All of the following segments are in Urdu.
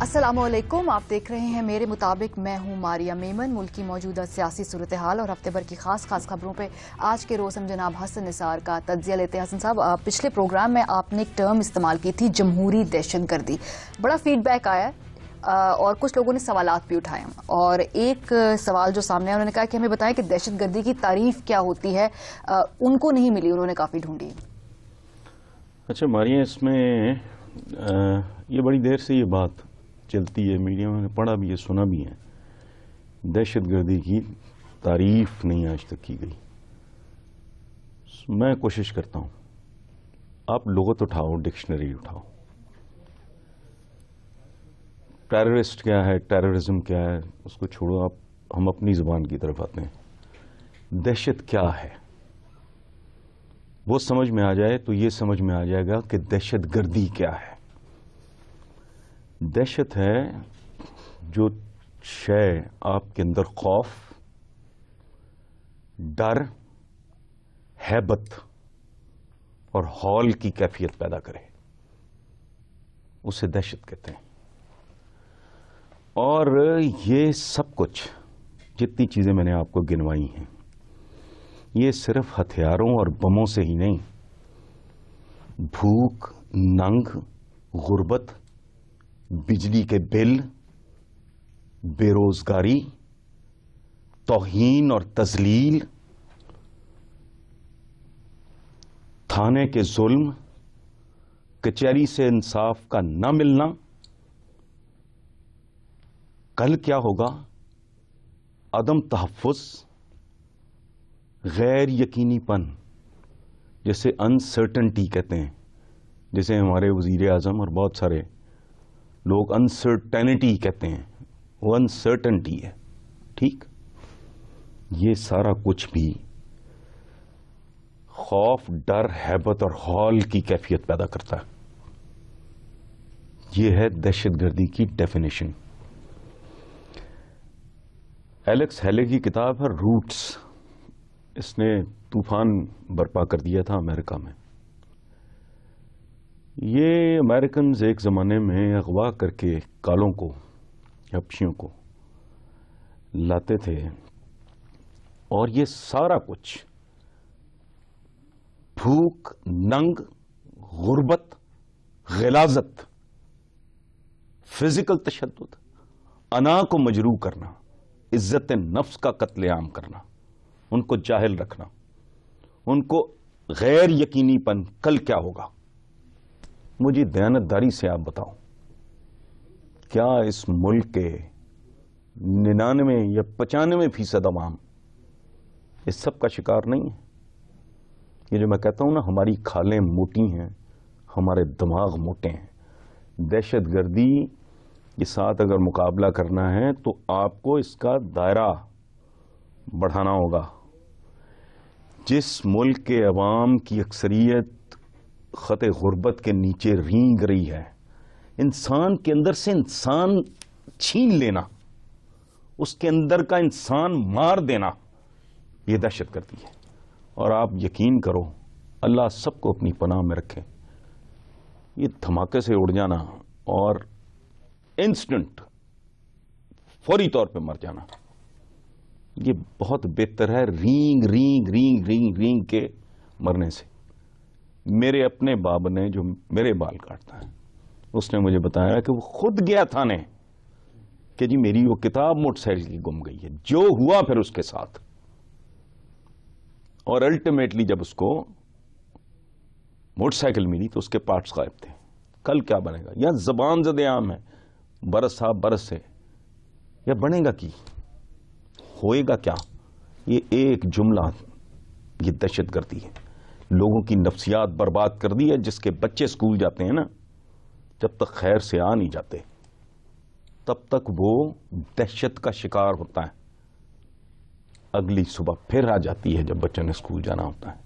السلام علیکم، آپ دیکھ رہے ہیں میرے مطابق، میں ہوں ماریہ میمن۔ ملک کی موجودہ سیاسی صورتحال اور ہفتے بھر کی خاص خبروں پہ آج کے روز ہم جناب حسن نثار کا تجزیہ لیتے ہیں۔ حسن صاحب، پچھلے پروگرام میں آپ نے ایک ٹرم استعمال کی تھی، جمہوری دہشت گردی۔ بڑا فیڈ بیک آیا ہے اور کچھ لوگوں نے سوالات بھی اٹھائے ہیں، اور ایک سوال جو سامنے آیا، انہوں نے کہا کہ ہمیں بتائیں کہ دہشت گردی کی تعریف کیا ہوتی ہے۔ ان کو نہیں ملی، انہوں نے کافی ڈھونڈی۔ اچھا ماریہ، اس میں یہ بڑی دیر سے یہ بات چلتی ہے، میڈیا میں نے پڑھا بھی ہے، سنا بھی ہے، دہشت گردی کی تعریف نہیں آج تک کی گئی۔ میں کوشش کرتا ہوں، آپ لغت اٹھاؤ، ڈکشنری اٹھاؤ، ٹیررسٹ کیا ہے، ٹیررزم کیا ہے، اس کو چھوڑو، ہم اپنی زبان کی طرف آتے ہیں۔ دہشت کیا ہے وہ سمجھ میں آ جائے تو یہ سمجھ میں آ جائے گا کہ دہشت گردی کیا ہے۔ دہشت ہے جو شے آپ کے اندر خوف، ڈر، ہیبت اور ہول کی کیفیت پیدا کرے، اسے دہشت کہتے ہیں۔ اور یہ سب کچھ جتنی چیزیں میں نے آپ کو گنوائی ہیں، یہ صرف ہتھیاروں اور بموں سے ہی نہیں، بھوک، ننگ، غربت، بجلی کے بل، بے روزگاری، توہین اور تذلیل، تھانے کے ظلم، کچہری سے انصاف کا نہ ملنا، کل کیا ہوگا، عدم تحفظ، غیر یقینی پن، جسے انسرٹنٹی کہتے ہیں، جسے ہمارے وزیر اعظم اور بہت سارے لوگ انسرٹینٹی کہتے ہیں، وہ انسرٹنٹی ہے، ٹھیک؟ یہ سارا کچھ بھی خوف، ڈر، ہیبت اور ہول کی کیفیت پیدا کرتا ہے۔ یہ ہے دہشت گردی کی ڈیفینیشن۔ ایلیکس ہیلے کی کتاب ہے روٹس، اس نے طوفان برپا کر دیا تھا امریکہ میں۔ یہ امریکنز ایک زمانے میں اغوا کر کے کالوں کو، حبشیوں کو لاتے تھے، اور یہ سارا کچھ بھوک، ننگ، غربت، غلاظت، فزیکل تشدد، انا کو مجروح کرنا، عزت نفس کا قتل عام کرنا، ان کو جاہل رکھنا، ان کو غیر یقینی پن، کل کیا ہوگا۔ مجھے دیانتداری سے آپ بتاؤ، کیا اس ملک کے 99 یا 95% عوام اس سب کا شکار نہیں ہے؟ یہ جو میں کہتا ہوں نا، ہماری کھالیں موٹی ہیں، ہمارے دماغ موٹے ہیں۔ دہشت گردی کے ساتھ اگر مقابلہ کرنا ہے تو آپ کو اس کا دائرہ بڑھانا ہوگا۔ جس ملک کے عوام کی اکثریت خط غربت کے نیچے رینگ رہی ہے، انسان کے اندر سے انسان چھین لینا، اس کے اندر کا انسان مار دینا، یہ دہشت گردی ہے۔ اور آپ یقین کرو، اللہ سب کو اپنی پناہ میں رکھے، یہ دھماکے سے اڑ جانا اور انسٹنٹ فوری طور پہ مر جانا، یہ بہت بہتر ہے رینگ رینگ رینگ رینگ رینگ کے مرنے سے۔ میرے اپنے باب نے، جو میرے بال کاٹتا ہے، اس نے مجھے بتایا کہ وہ خود گیا تھانے کہ جی میری وہ کتاب موٹر سائیکل کی گم گئی ہے، جو ہوا پھر اس کے ساتھ، اور الٹیمیٹلی جب اس کو موٹر سائیکل ملی تو اس کے پارٹس غائب تھے۔ کل کیا بنے گا؟ یا زبان زد عام ہے، برس صاحب برس سے، یا بنے گا کی ہوئے گا کیا؟ یہ ایک جملہ، یہ دہشت گردی ہے۔ لوگوں کی نفسیات برباد کر دی ہے۔ جس کے بچے اسکول جاتے ہیں نا، جب تک خیر سے آ نہیں جاتے تب تک وہ دہشت کا شکار ہوتا ہے۔ اگلی صبح پھر آ جاتی ہے جب بچوں نے اسکول جانا ہوتا ہے۔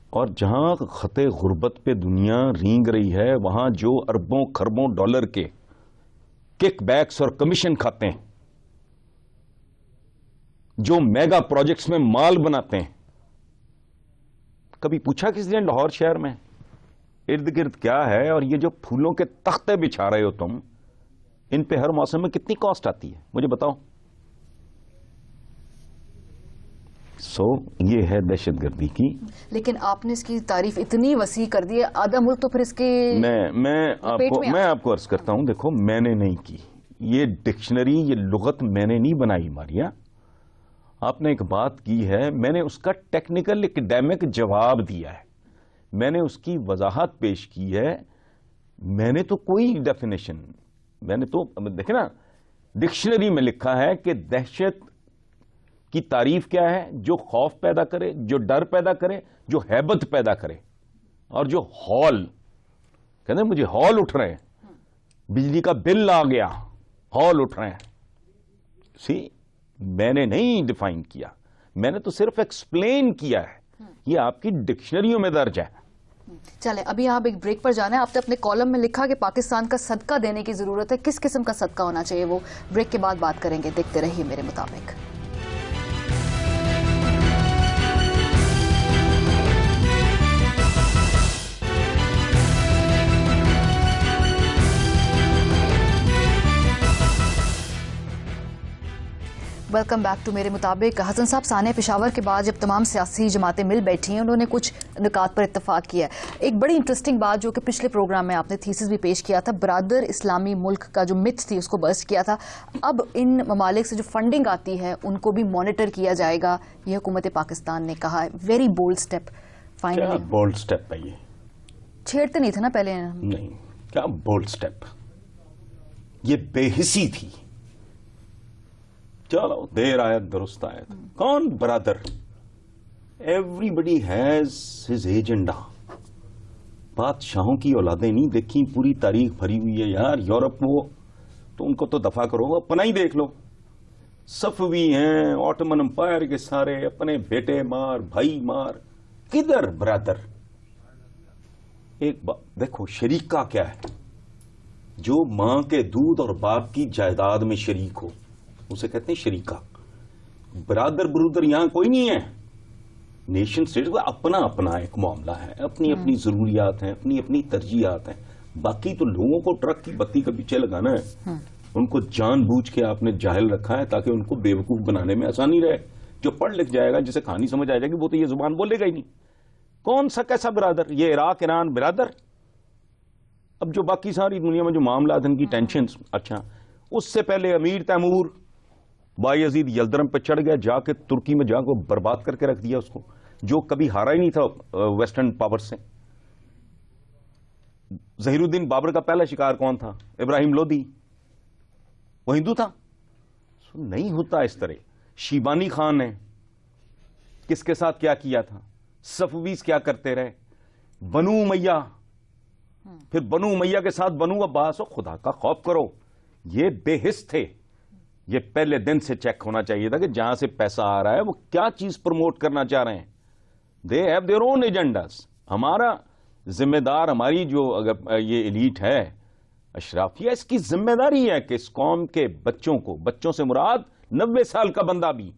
اور جہاں خط غربت پہ دنیا رینگ رہی ہے، وہاں جو اربوں خربوں ڈالر کے کک بیکس اور کمیشن کھاتے ہیں، جو میگا پروجیکٹس میں مال بناتے ہیں، کبھی پوچھا کسی نے لاہور شہر میں ارد گرد کیا ہے؟ اور یہ جو پھولوں کے تختے بچھا رہے ہو تم، ان پہ ہر موسم میں کتنی کاسٹ آتی ہے مجھے بتاؤ. یہ ہے دہشت گردی کی. لیکن آپ نے اس کی تعریف اتنی وسیع کر دی ہے, آدھا ملک تو پھر اس کے میں آپ کو عرض کرتا ہوں, دیکھو میں نے نہیں کی یہ ڈکشنری, یہ لغت میں نے نہیں بنائی ماریا. آپ نے ایک بات کی ہے, میں نے اس کا ٹیکنیکل ایکڈیمک جواب دیا ہے, میں نے اس کی وضاحت پیش کی ہے. میں نے تو کوئی ڈیفینیشن, میں نے تو دیکھیں نا ڈکشنری میں لکھا ہے کہ دہشت کی تعریف کیا ہے, جو خوف پیدا کرے, جو ڈر پیدا کرے, جو ہیبت پیدا کرے, اور جو ہال, کہتے ہیں مجھے ہال اٹھ رہے ہیں, بجلی کا بل آ گیا, ہال اٹھ رہے ہیں. میں نے نہیں ڈیفائن کیا, میں نے تو صرف ایکسپلین کیا ہے, یہ آپ کی ڈکشنریوں میں درج ہے. چلے ابھی آپ ایک بریک پر جانا ہے. آپ نے اپنے کالم میں لکھا کہ پاکستان کا صدقہ دینے کی ضرورت ہے, کس قسم کا صدقہ ہونا چاہیے وہ بریک کے بعد بات کریں گے. دیکھتے رہیے میرے مطابق. ویلکم بیک ٹو میرے مطابق. حسن صاحب, سانحہ پشاور کے بعد جب تمام سیاسی جماعتیں مل بیٹھی ہیں, انہوں نے کچھ نکات پر اتفاق کیا ہے. ایک بڑی انٹرسٹنگ بات جو کہ پچھلے پروگرام میں آپ نے تھیسس بھی پیش کیا تھا, برادر اسلامی ملک کا جو متھ تھی اس کو برسٹ کیا تھا. اب ان ممالک سے جو فنڈنگ آتی ہے ان کو بھی مانیٹر کیا جائے گا, یہ حکومت پاکستان نے کہا ہے. Very bold step. Finally bold step ہے, یہ چھیڑتے نہیں تھے نا پہلے. نہیں, کیا بولڈ اسٹیپ, یہ بے حسی تھی. چلو دیر آیت درست آیت. کون برادر؟ Everybody has his agenda. بادشاہوں کی اولادیں نہیں دیکھی, پوری تاریخ بھری ہوئی ہے یار. یورپ وہ تو ان کو تو دفاع کرو, اپنا ہی دیکھ لو. صفوی ہیں, آٹمن امپائر کے سارے, اپنے بیٹے مار, بھائی مار. کدھر برادر؟ ایک بات دیکھو, شریکہ کیا ہے؟ جو ماں کے دودھ اور باپ کی جائیداد میں شریک ہو اسے کہتے ہیں شریکہ. برادر برودر یہاں کوئی نہیں ہے. نیشن اسٹیٹ کا اپنا اپنا ایک معاملہ ہے, اپنی اپنی ضروریات ہیں, اپنی اپنی ترجیحات ہیں. باقی تو لوگوں کو ٹرک کی بتی کا پیچھے لگانا ہے. ان کو جان بوجھ کے آپ نے جاہل رکھا ہے تاکہ ان کو بے وقوف بنانے میں آسانی رہے. جو پڑھ لکھ جائے گا, جسے کہانی سمجھ آ جائے گی, وہ تو یہ زبان بولے گا ہی نہیں. کون سا کیسا برادر؟ یہ عراق ایران برادر. اب جو باقی ساری دنیا میں جو معاملات ہیں ان کی ٹینشنز, اچھا اس سے پہلے امیر تیمور بایزید یلدرم پہ چڑھ گیا, جا کے ترکی میں جا کے برباد کر کے رکھ دیا اس کو, جو کبھی ہارا ہی نہیں تھا ویسٹرن پاور سے. ظہیر الدین بابر کا پہلا شکار کون تھا؟ ابراہیم لودھی. وہ ہندو تھا؟ نہیں ہوتا اس طرح. شیبانی خان نے کس کے ساتھ کیا کیا تھا؟ صفویز کیا کرتے رہے؟ بنو امیہ, پھر بنو امیہ کے ساتھ بنو عباس. و خدا کا خوف کرو, یہ بے حس تھے. یہ پہلے دن سے چیک ہونا چاہیے تھا کہ جہاں سے پیسہ آ رہا ہے وہ کیا چیز پروموٹ کرنا چاہ رہے ہیں. They have their own agendas. ہمارا ذمہ دار, ہماری جو اگر یہ ایلیٹ ہے اشرافیہ, اس کی ذمہ داری ہے کہ اس قوم کے بچوں کو, بچوں سے مراد 90 سال کا بندہ بھی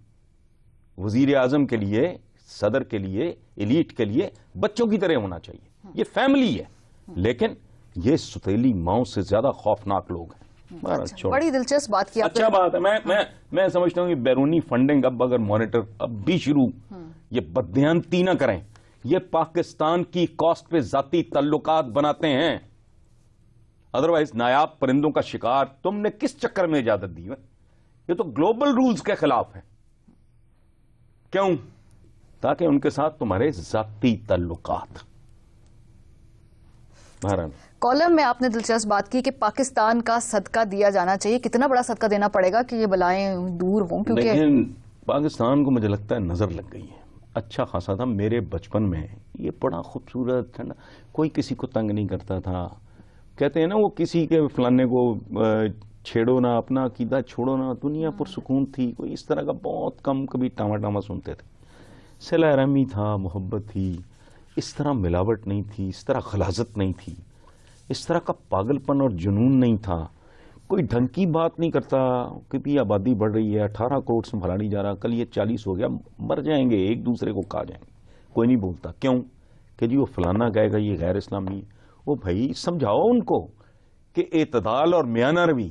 وزیر اعظم کے لیے, صدر کے لیے, ایلیٹ کے لیے بچوں کی طرح ہونا چاہیے. یہ فیملی ہے, لیکن یہ ستیلی ماؤں سے زیادہ خوفناک لوگ ہیں. بڑی دلچسپ بات کی. اچھا بات ہے. میں سمجھتا ہوں کہ بیرونی فنڈنگ اب اگر مانیٹر اب بھی شروع, یہ بددھیانتی نہ کریں. یہ پاکستان کی کاسٹ پہ ذاتی تعلقات بناتے ہیں. ادروائز نایاب پرندوں کا شکار تم نے کس چکر میں اجازت دی ہے؟ یہ تو گلوبل رولز کے خلاف ہے. کیوں؟ تاکہ ان کے ساتھ تمہارے ذاتی تعلقات. کالم میں آپ نے دلچسپ بات کی کہ پاکستان کا صدقہ دیا جانا چاہیے. کتنا بڑا صدقہ دینا پڑے گا کہ یہ بلائیں دور ہوں؟ کیونکہ لیکن پاکستان کو مجھے لگتا ہے نظر لگ گئی ہے. اچھا خاصا تھا میرے بچپن میں, یہ بڑا خوبصورت ٹھنڈا, کوئی کسی کو تنگ نہیں کرتا تھا. کہتے ہیں نا وہ کسی کے فلانے کو چھیڑو نہ, اپنا عقیدہ چھوڑو نہ. دنیا پرسکون تھی, کوئی اس طرح کا بہت کم کبھی ٹاما ٹاما سنتے تھے. صلہ رحمی تھا, محبت تھی, اس طرح ملاوٹ نہیں تھی, اس طرح غلاظت نہیں تھی, اس طرح کا پاگل پن اور جنون نہیں تھا. کوئی ڈھنگ کی بات نہیں کرتا. کتنی آبادی بڑھ رہی ہے, 18 کروڑ سے بھلا نہیں جا رہا, کل یہ 40 ہو گیا, مر جائیں گے, ایک دوسرے کو کھا جائیں گے. کوئی نہیں بولتا. کیوں؟ کہ جی وہ فلانا کہے گا یہ غیر اسلامی ہے. وہ بھائی سمجھاؤ ان کو کہ اعتدال اور میانہ روی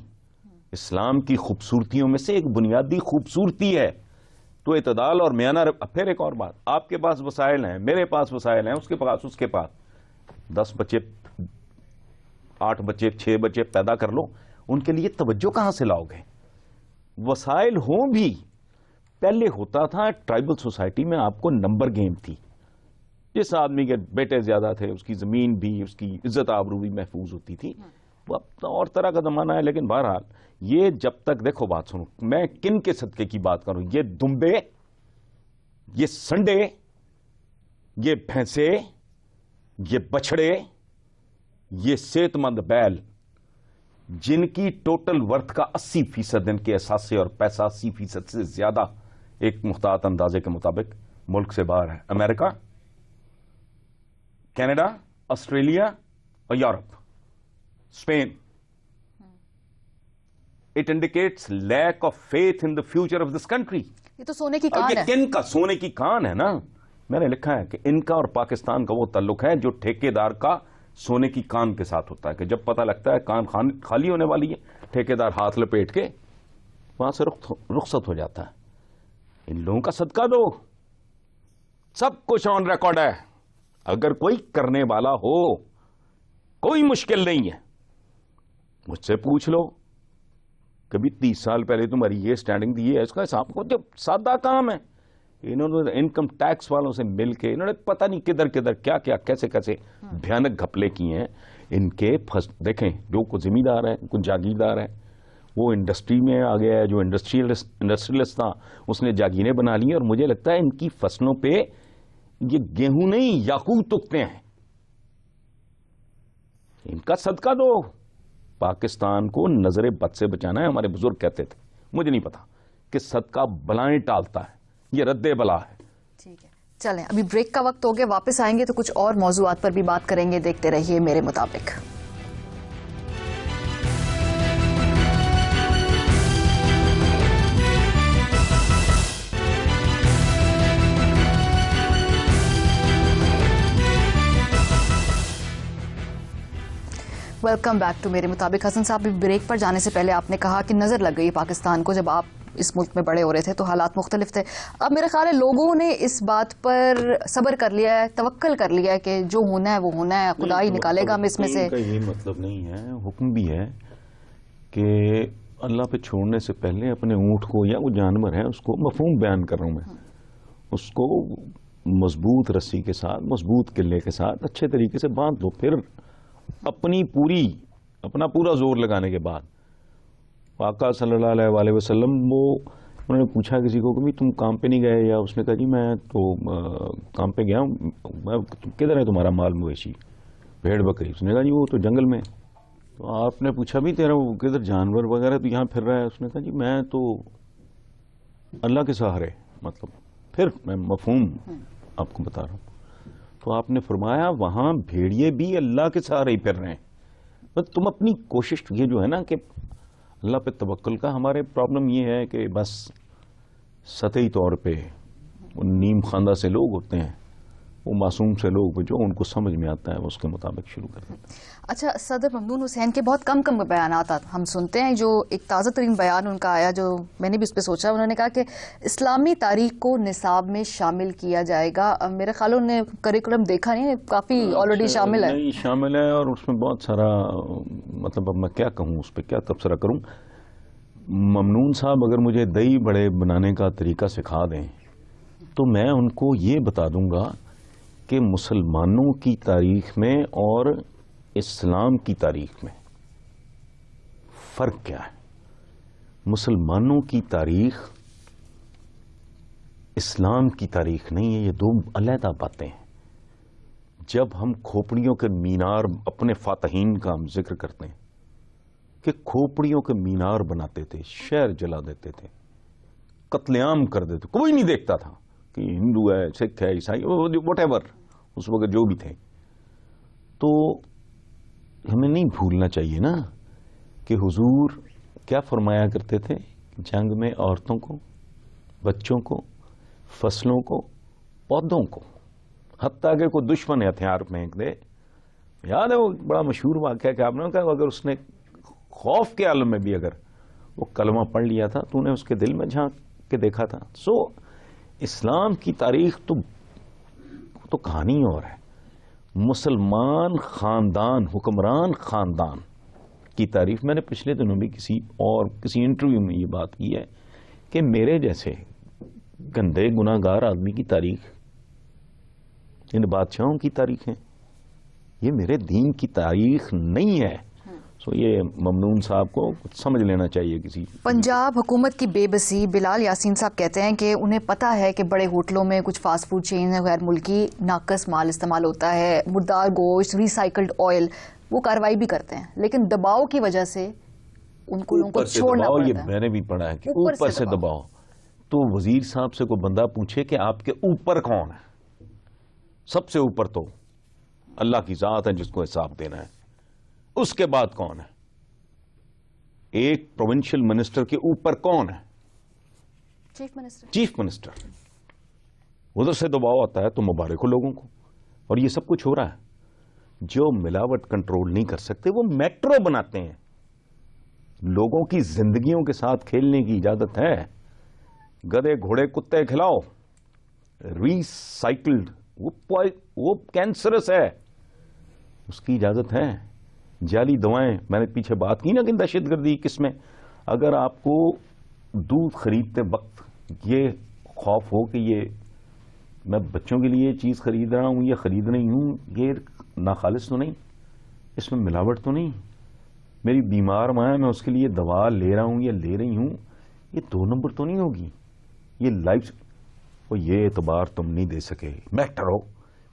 اسلام کی خوبصورتیوں میں سے ایک بنیادی خوبصورتی ہے تو اعتدال اور میانہ. پھر ایک اور بات, آپ کے پاس وسائل ہیں, میرے پاس وسائل ہیں, اس کے پاس 10 بچے 8 بچے 6 بچے پیدا کر لو, ان کے لیے توجہ کہاں سے لاؤ گے؟ وسائل ہوں بھی, پہلے ہوتا تھا ٹرائبل سوسائٹی میں آپ کو نمبر گیم تھی, جس آدمی کے بیٹے زیادہ تھے اس کی زمین بھی, اس کی عزت آبرو بھی محفوظ ہوتی تھی. وہ اب اور طرح کا زمانہ ہے, لیکن بہرحال یہ جب تک, دیکھو بات سنو, میں کن کے صدقے کی بات کروں, یہ دمبے, یہ سنڈے, یہ بھینسے, یہ بچڑے, یہ صحت مند بیل, جن کی ٹوٹل ورتھ کا 80% ان کے اثاثے اور پیسہ 80% سے زیادہ ایک محتاط اندازے کے مطابق ملک سے باہر ہے. امریکہ, کینیڈا, آسٹریلیا اور Europe, Spain. It indicates lack of faith in the future of this country. یہ تو سونے کی کان ہے. کن کا سونے کی کان ہے نا. میں نے لکھا ہے کہ ان کا اور پاکستان کا وہ تعلق ہے جو ٹھیکیدار کا سونے کی کان کے ساتھ ہوتا ہے, کہ جب پتہ لگتا ہے کان خالی ہونے والی ہے, ٹھیکیدار ہاتھ لپیٹ کے وہاں سے رخصت ہو جاتا ہے. ان لوگوں کا صدقہ دو, سب کچھ آن ریکارڈ ہے. اگر کوئی کرنے والا ہو, کوئی مشکل نہیں ہے, مجھ سے پوچھ لو. کبھی 30 سال پہلے تمہاری یہ سٹینڈنگ دی ہے, اس کا حساب کو, جو سادہ کام ہے. انہوں نے انکم ٹیکس والوں سے مل کے انہوں نے پتہ نہیں کدھر کدھر کیا کیا کیسے کیسے بھیانک گھپلے کیے ہیں. ان کے دیکھیں, جو کو زمیندار ہے, کوئی جاگیردار ہے, وہ انڈسٹری میں آ گیا ہے, جو انڈسٹریلسٹ تھا اس نے جاگیریں بنا لی ہیں, اور مجھے لگتا ہے ان کی فصلوں پہ یہ گیہوں نہیں یاقوت اگتے ہیں. ان کا صدقہ دو. پاکستان کو نظر بد سے بچانا ہے. ہمارے بزرگ کہتے تھے, مجھے نہیں پتا, کہ صدقہ بلائیں ٹالتا ہے, یہ رد بلا ہے. ٹھیک ہے, چلیں ابھی بریک کا وقت ہو گیا, واپس آئیں گے تو کچھ اور موضوعات پر بھی بات کریں گے. دیکھتے رہیے میرے مطابق. ویلکم بیک ٹو میرے مطابق. حسن صاحب, بریک پر جانے سے پہلے آپ نے کہا کہ نظر لگ گئی پاکستان کو جب آپ اس ملک میں بڑے ہو رہے تھے تو حالات مختلف تھے. اب میرا خیال ہے لوگوں نے اس بات پر صبر کر لیا ہے, توکل کر لیا ہے کہ جو ہونا ہے وہ ہونا ہے, خدا ہی نکالے گا ہم اس میں سے. یہ مطلب نہیں ہے, حکم بھی ہے کہ اللہ پہ چھوڑنے سے پہلے اپنے اونٹ کو, یا وہ جانور ہے, اس کو, مفہوم بیان کر رہا ہوں میں, اس کو مضبوط رسی کے ساتھ, مضبوط قلعے کے ساتھ اچھے طریقے سے باندھ دو. پھر اپنا پورا زور لگانے کے بعد آقا صلی اللہ علیہ وآلہ وسلم, انہوں نے پوچھا کسی کو کہ تم کام پہ نہیں گئے, یا اس نے کہا جی میں تو کام پہ گیا ہوں, کدھر ہے تمہارا مال مویشی, بھیڑ بکری؟ اس نے کہا جی وہ تو جنگل میں. تو آپ نے پوچھا بھی تیرا وہ کدھر جانور وغیرہ تو یہاں پھر رہا ہے؟ اس نے کہا جی میں تو اللہ کے سہارے. مطلب پھر میں مفہوم آپ کو بتا رہا ہوں. تو آپ نے فرمایا وہاں بھیڑیے بھی اللہ کے سہارے ہی پھر رہے ہیں. بس تم اپنی کوشش, یہ جو ہے نا کہ اللہ پہ توکل کا, ہمارے پرابلم یہ ہے کہ بس سطحی طور پہ نیم خواندہ سے لوگ ہوتے ہیں, وہ معصوم سے لوگ جو ان کو سمجھ میں آتا ہے وہ اس کے مطابق شروع کر دیتے ہیں. اچھا, صدر ممنون حسین کے بہت کم بیانات ہم سنتے ہیں. جو ایک تازہ ترین بیان ان کا آیا, جو میں نے بھی اس پہ سوچا, انہوں نے کہا کہ اسلامی تاریخ کو نصاب میں شامل کیا جائے گا. میرے خیال انہوں نے کریکولم دیکھا نہیں, کافی آلریڈی شامل ہے. نہیں شامل ہے, اور اس میں بہت سارا, مطلب اب میں کیا کہوں, اس پہ کیا تبصرہ کروں. ممنون صاحب اگر مجھے دہی بڑے بنانے کا طریقہ سکھا دیں تو میں ان کو یہ بتا دوں گا کہ مسلمانوں کی تاریخ میں اور اسلام کی تاریخ میں فرق کیا ہے. مسلمانوں کی تاریخ اسلام کی تاریخ نہیں ہے, یہ دو علیحدہ باتیں ہیں. جب ہم کھوپڑیوں کے مینار, اپنے فاتحین کا ہم ذکر کرتے ہیں کہ کھوپڑیوں کے مینار بناتے تھے, شہر جلا دیتے تھے, قتل عام کر دیتے, کوئی نہیں دیکھتا تھا کہ ہندو ہے, سکھ ہے, عیسائی, واٹ ایور اس وقت جو بھی تھے. تو ہمیں نہیں بھولنا چاہیے نا کہ حضور کیا فرمایا کرتے تھے, جنگ میں عورتوں کو, بچوں کو, فصلوں کو, پودوں کو, حتیٰ کہ کوئی دشمن ہتھیار پھینک دے. یاد ہے وہ بڑا مشہور واقعہ کہ آپ نے کہا اگر اس نے خوف کے عالم میں بھی اگر وہ کلمہ پڑھ لیا تھا، تو نے اس کے دل میں جھانک کے دیکھا تھا. سو اسلام کی تاریخ تو کہانی اور ہے. مسلمان خاندان، حکمران خاندان کی تعریف میں نے پچھلے دنوں بھی کسی انٹرویو میں یہ بات کی ہے کہ میرے جیسے گندے گناہ گار آدمی کی تاریخ ان بادشاہوں کی تاریخ ہے، یہ میرے دین کی تاریخ نہیں ہے. سو یہ ممنون صاحب کو کچھ سمجھ لینا چاہیے. کسی پنجاب حکومت کی بے بسی. بلال یاسین صاحب کہتے ہیں کہ انہیں پتا ہے کہ بڑے ہوٹلوں میں کچھ فاسٹ فوڈ چین غیر ملکی ناقص مال استعمال ہوتا ہے، مردار گوشت، ریسائیکلڈ آئل، وہ کارروائی بھی کرتے ہیں، لیکن دباؤ کی وجہ سے ان کو لوگوں کو چھوڑنا پڑتا ہے. یہ میں نے بھی پڑھا ہے کہ اوپر سے دباؤ. تو وزیر صاحب سے کوئی بندہ پوچھے کہ آپ کے اوپر کون ہے؟ سب سے اوپر تو اللہ کی ذات ہے جس کو حساب دینا ہے. اس کے بعد کون ہے؟ ایک پروونشل منسٹر کے اوپر کون ہے؟ Chief minister. ادھر سے دباؤ آتا ہے تو مبارک ہو لوگوں کو. اور یہ سب کچھ ہو رہا ہے. جو ملاوٹ کنٹرول نہیں کر سکتے وہ میٹرو بناتے ہیں. لوگوں کی زندگیوں کے ساتھ کھیلنے کی اجازت ہے. گدے گھوڑے کتے کھلاؤ، ریسائکلڈ وہ کینسرس ہے، اس کی اجازت ہے. جعلی دوائیں، میں نے پیچھے بات کی نا کہ دہشت گردی کس میں. اگر آپ کو دودھ خریدتے وقت یہ خوف ہو کہ یہ میں بچوں کے لیے چیز خرید رہا ہوں یا خرید رہی ہوں، یہ ناخالص تو نہیں، اس میں ملاوٹ تو نہیں، میری بیمار ماں ہے میں اس کے لیے دوا لے رہا ہوں یا لے رہی ہوں، یہ 2 نمبر تو نہیں ہوگی. یہ لائف یہ اعتبار تم نہیں دے سکے. میٹر ہو،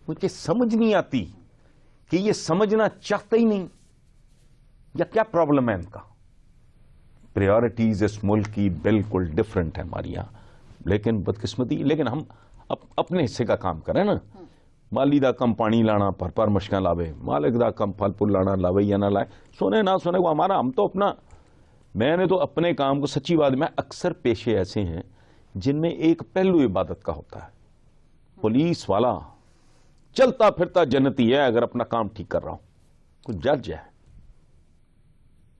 مجھے سمجھ نہیں آتی کہ یہ سمجھنا چاہتے ہی نہیں یا کیا پرابلم ہے ان کا. پریورٹیز اس ملک کی بالکل ڈفرنٹ ہے ہماری یہاں. لیکن بدقسمتی، لیکن ہم اپنے حصے کا کام کریں نا. مالی دا کم پانی لانا پر مشکاں لاوے، مالک دا کم پھل پھول لانا لاوے یا نہ لائے، سونے نہ سونے وہ ہمارا. ہم تو اپنا، میں نے تو اپنے کام کو سچی بات میں اکثر پیشے ایسے ہیں جن میں ایک پہلو عبادت کا ہوتا ہے. پولیس والا چلتا پھرتا جنتی ہے اگر اپنا کام ٹھیک کر رہا ہوں. کوئی جج ہے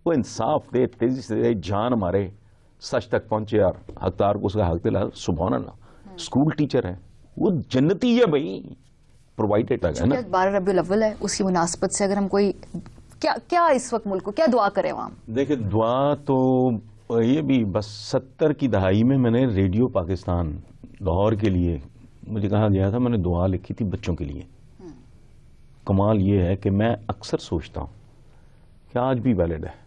وہ انصاف دے، تیزی سے دے، جان مارے، سچ تک پہنچے اور حقدار کو اس کا حق دلا. سبحان اللہ. اسکول ٹیچر ہے وہ جنتی ہے بھائی، پرووائڈیڈ ہے نا. 12 ربیع الاول ہے، اس کی مناسبت سے اگر ہم کوئی کیا اس وقت ملک کو کیا دعا کریں وہاں؟ دیکھیں دعا تو یہ بھی بس 70 کی دہائی میں نے ریڈیو پاکستان لاہور کے لیے مجھے کہا گیا تھا، میں نے دعا لکھی تھی بچوں کے لیے. کمال یہ ہے کہ میں اکثر سوچتا ہوں کہ آج بھی ویلڈ ہے.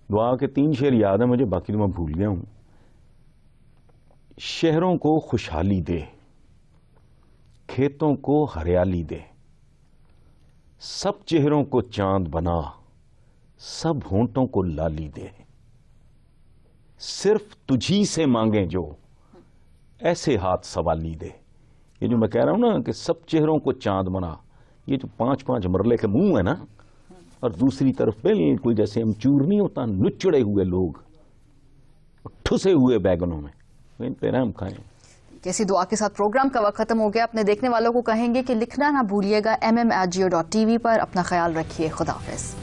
دعا کے 3 شعر یاد ہیں مجھے، باقی تو میں بھول گیا ہوں. شہروں کو خوشحالی دے، کھیتوں کو ہریالی دے، سب چہروں کو چاند بنا، سب ہونٹوں کو لالی دے. صرف تجھی سے مانگیں جو، ایسے ہاتھ سوالی دے. یہ جو میں کہہ رہا ہوں نا کہ سب چہروں کو چاند بنا، یہ جو 5 مرلے کے منہ ہے نا، اور دوسری طرف بالکل جیسے امچور نہیں ہوتا، نچڑے ہوئے لوگ ٹھسے ہوئے بیگنوں میں، ان پہ رحم کھائیں. کیسی دعا کے ساتھ پروگرام کا وقت ختم ہو گیا. اپنے دیکھنے والوں کو کہیں گے کہ لکھنا نہ بھولیے گا MM@geo.tv پر. اپنا خیال رکھیے. خدا حافظ.